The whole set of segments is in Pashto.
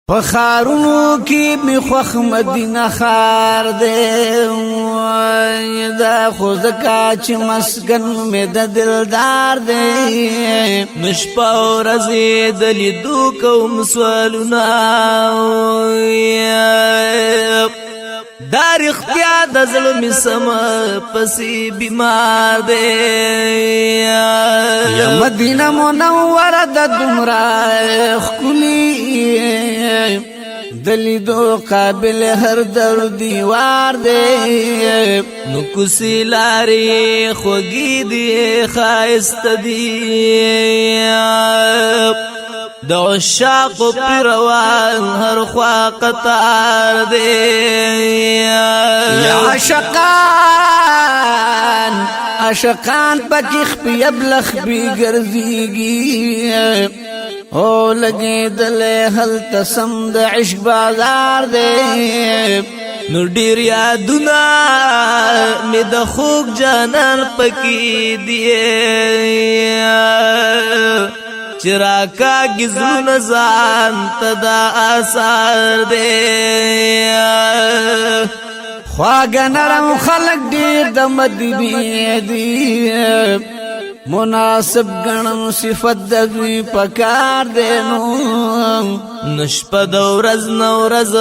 پخارونو کی می خوخ مدینه خار دے دا خوزکا چی مسکن می دا دلدار دے نشپا و رزی دلی دو کوم سوالونا دار اختیار دا ظلمی سما پسی بیمار دے یا مدینہ منور دا دمرا خکولی دلی دو قابل ہر در دیوار دے نو کسی لاری خوگی دی خائست دی دا عشاق و پیروان ہر خواہ قطار دے یا عشقان پکیخ پی ابلخ بی گرزیگی او لگی دلے حل تسم دا عشق بازار دے نو ڈیر یادونا می دا خوک جانان پکی دیے چراکا گزرون زان تدا آثار دے خواگا نرم خلق دیر دا مدبی دی مناسب گنم صفت دوی پکار دینو نشپ دورز نورز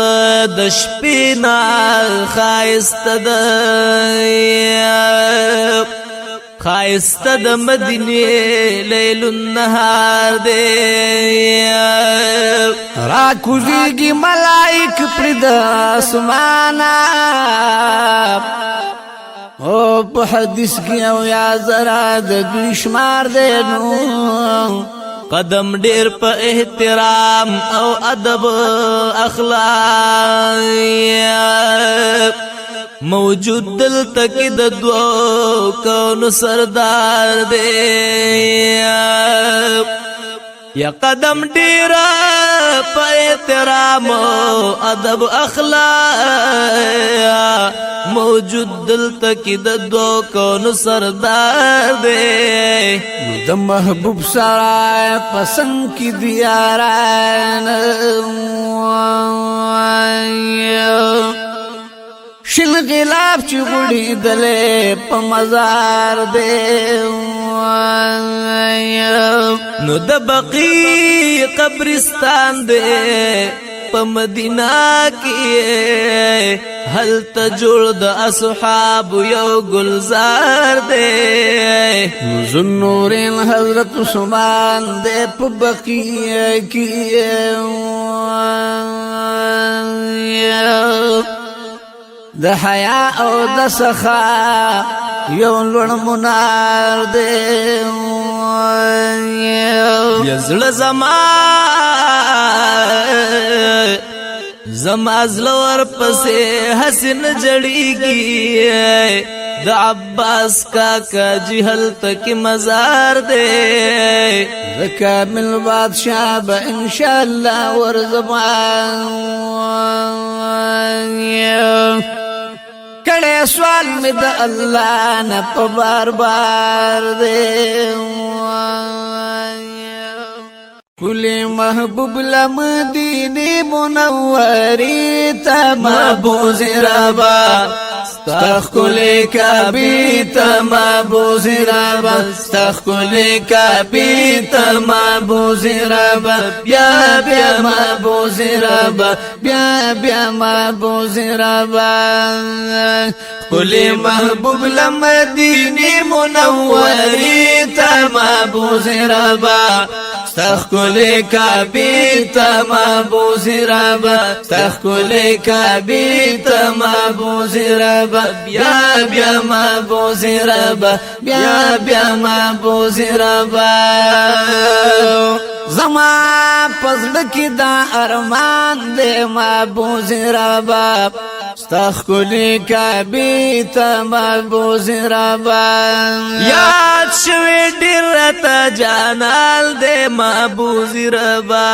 دشپینا خائست خائست د مدینه لیل النهار دے را کوزیگی ملائک پرد اسمانا او په حدیث کی او یا زرا د دوی شمار دینو قدم ډیر په احترام او ادب اخلاق موجود دل تک د دو کون سردار دے یا قدم ډیر په احترام او ادب اخلاق موجود دل تک د دو کون سردار دے د محبوب سرائے پسند کی دیاران شل غلاف چی غڑی دلے پا مزار دے نو د بقی قبرستان دے پا مدینہ کی حل تجوڑ د اصحاب یو گلزار دے ذوالنورین حضرت عثمان دے پا بقی کی د حیا او د سخا یو لون منار دے یزل زما زلور پسے حسن جڑی گی د عباس کا جہل تک مزار دے کامل بادشاہ با انشاءاللہ ورزمان کڑے سوال میں دا اللہ نا پا بار بار دے کلی محبوب لمدینی منوری تا محبوز ربا ستخ کلی کبی تا محبوز ربا ستخ کلی کبی تا محبوز ربا بیا بیا محبوز ربا بیا بیا محبوز ربا کلی محبوب لمدینی منوری تا محبوز ربا تخکلی کعبی تا محبوز ربا تخکلی کعبی تا محبوز ربا بیا بیا محبوز ربا بیا بیا محبوز ربا زما پزړه کې دا ارمان دې محبوب ربا ستا ښکلې کعبې ته محبوب ربا یاد شوی ډېر راته جانان دې محبوب ربا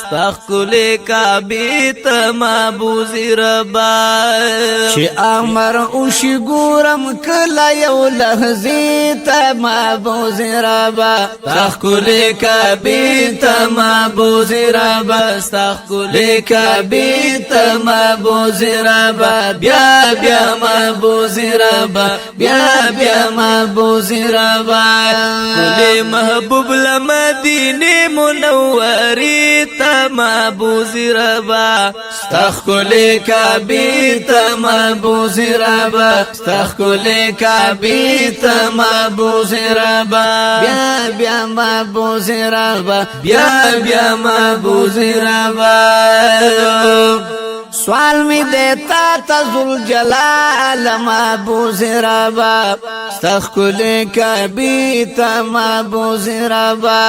ستا ښکلې کعبې ته محبوب ربا چې امر وشي ګورم کله یو لحظې ته محبوب ربا ستا ښکلې کعبې ته محبوب ربا ستا ښکلې کعبې ته محبوب ربا بیا بیا محبوب ربا بیا بیا محبوب ربا کلی محبوب لمدینه منوری ته محبوب ربا ستا ښکلې کعبې ته محبوب ربا ستا ښکلې کعبې ته محبوب ربا بیا بیا محبوب ربا بیا بیا محبوب ربا سوال می دیتا تا ذل جلال محبوب ربا ستا ښکلې کعبې ته محبوب ربا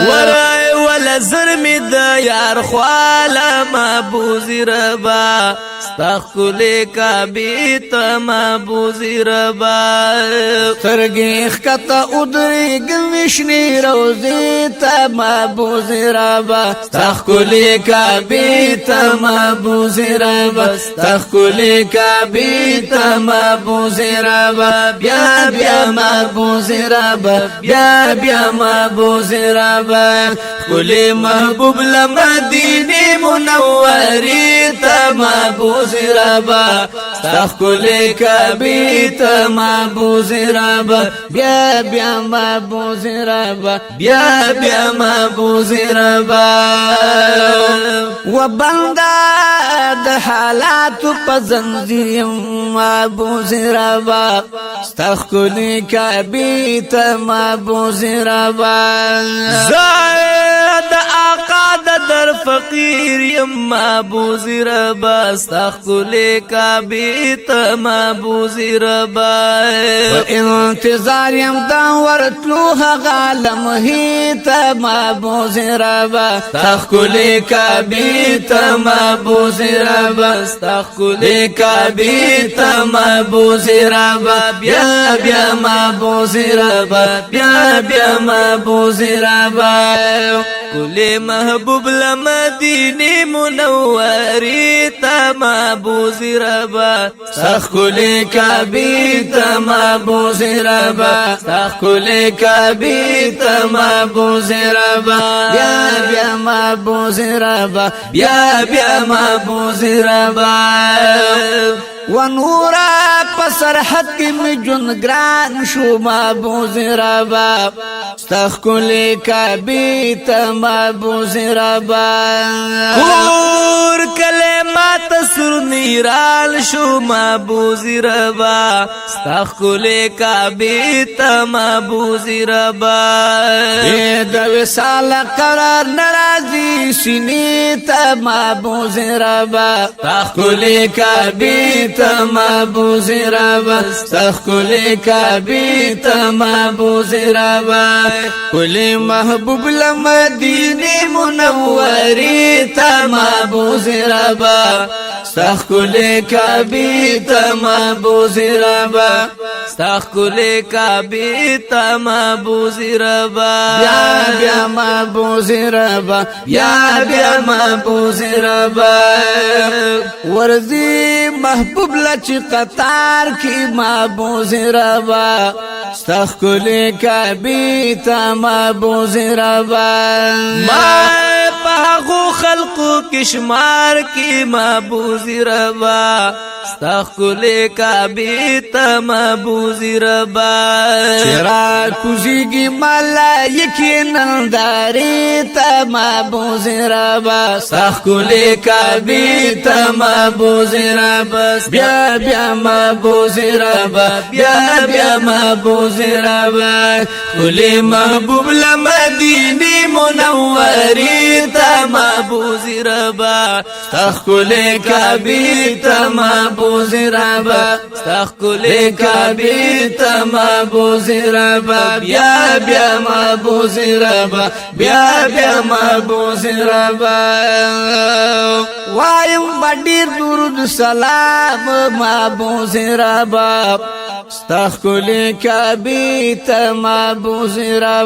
ورای ولا زر می د یار خواله محبوب ربا ستا ښکلې کعبې ته محبوب ربا سترګې ښکته ودرېږم وشنې روضې ته محبوب ربا ستا ښکلې کعبې ته محبوب ربا ستا ښکلې کعبې ته محبوب ربا بیا بیا محبوب ربا بیا بیا محبوب ربا ښکلې محبوب لمدینه منورې ته محبوب ربا ستا ښکلې کعبې ته محبوب ربا بیا بیا محبوب ربا بیا بیا محبوب ربا و بندا د حالات په زنځیر محبوب ربا ستا ښکلې کعبې ته محبوب ربا زاد آقا د در فقیر یم محبوب ربا ستا ښکلې کعبې ته محبوب ربا په انتظار یم دا ورتلو هغه لمحې ته محبوب ربا ستا ښکلې کعبې ته محبوب ربا ستا ښکلې کعبې ته محبوب ربا بیا بیا محبوب ربا بیا بیا محبوب ربا کلی محبوب لمدینه منورې ته محبوب ربا ستا ښکلې کعبې ته محبوب ربا ستا ښکلې کعبې ته محبوب ربا بیا بیا محبوب ربا بیا بیا محبوب ربا و نورا په سرحد کې می جون ګران شو محبوب ربا ستا ښکلې کعبې ته محبوب ربا کور کلمات سر نیرال شو محبوب ربا ستا ښکلې کعبې ته محبوب ربا د وصال قرار ناراضي سینې ته محبوب ربا ستا ښکلې کعبې ته محبوب ربا ستا ښکلې کعبې ته محبوب ربا کلی محبوب لمدینه منورې ته محبوب ربا ستا ښکلې کعبې ته محبوب ربا ستا ښکلې کعبې ته محبوب ربا بیا بیا محبوب ربا بیا بیا محبوب ربا ورزی محبوب لچ قطار کی محبوب ربا ستا ښکلې کعبې ته محبوب ربا ما په هغو خلقو کې شمار کې محبوب ربا ستا ښکلې کعبې ته محبوب ربا چرا کوزیږي ملایکې نندارې ته محبوب ربا ستا ښکلې کعبې ته محبوب ربا بیا بیا محبوب ربا بیا بیا محبوب ربا ښکلې محبوب لمدینه منوری تا محبوز ربا استخکل کعبی تا محبوز ربا استخکل کعبی تا محبوز ربا بیا بیا محبوز ربا بیا بیا محبوز ربا وایم بډیر درود سلام محبوز ربا استخکل کعبی تا محبوز ربا